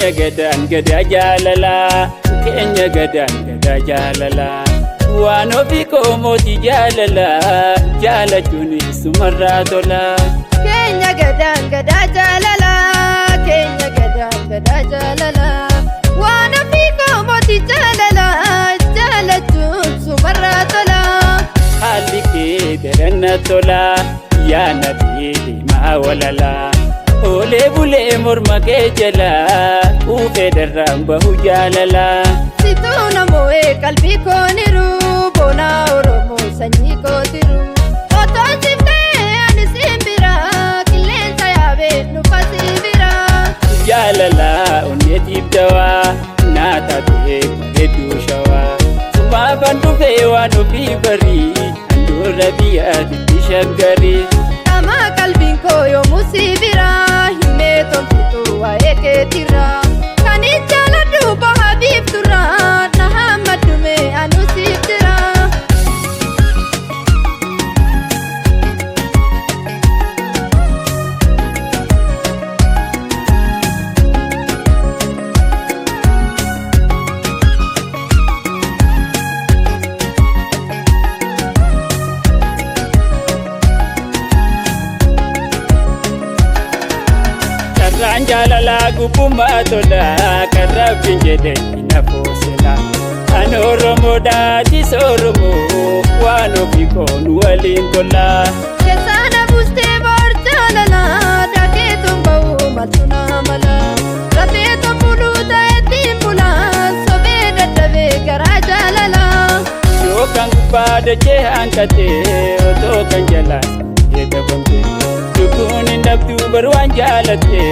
Kenya gadan gada jalala, Kenya gadan gada jalala. Wano biko moti jalala, jala juni sumarra tola. Kenya gadan gada jalala, Kenya gadan gada jalala. Wano biko moti jalala, jala juni sumarra tola. Halike derana tola, ya nabi ma walala. Ole bule morma ke jala, ufe deramba hujalala. Situna moe kalbi ko niru, bona oromo sanyi ko tiru. Oto chifte ani simbira, kilen sayabe nupasibira. Jalala onye tiptawa, nata be edu shawa. Suma bandu fewa no bibari, andura biya dishagari. Tama kalbin ko yo musibira, hime tontu wa eketira. Kani chala duba habib tura, nahamadu me anusibira. Jalala gupuma tola, karabin jede inafosela. Anoromo da tisoromo, wano biko nualin tola. Kesana buste bor jalala, dake tumba matuna mala. Rate tumbulu ta etimbula, sobe dadabe gara jalala. Yokan kupada jehangkate, otokan jalan yedabamte. Dukuni nabdu barwan jalate,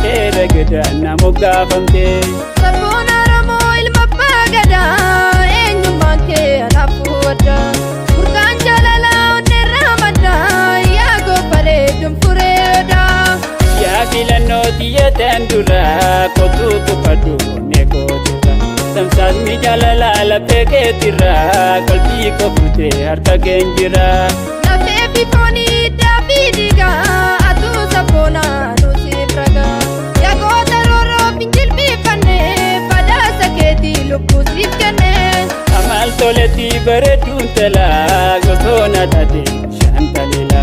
kera gada namogafamte. Sabuna ramo ilma pagada, enyumanke anafuada. Burkan jalala uneramada, yago pare dumfureda. Ya filano tiya tendura, kotu kupadu nekotura. Samsat mi jalala la peke tira, kalbi ko pute harta genjira. Na febi poni davidiga, atu sabona nusibraga. Yago taroro pinjil bifane, pada saketi lukusi kane. Amal toleti beredun tela, gotona tade shantalila.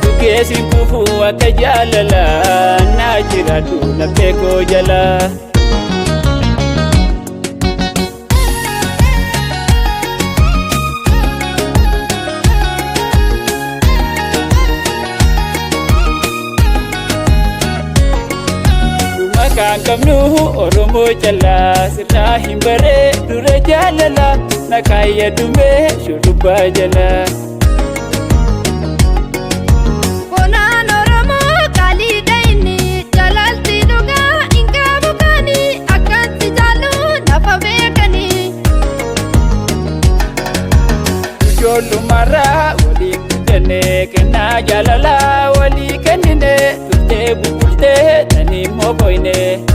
Tukesi kufu akajalala, najira tu la peko jala. Kan kamnu oromo jala, sirna himbare dure jalala, nakaya dume shuruba jala. Bona oromo kali daini, jalalti duga inga bukani, akan si jalu nafavekani. Jolu mara wali kene kena jalala wali kenine, tutte bulte tani moboine.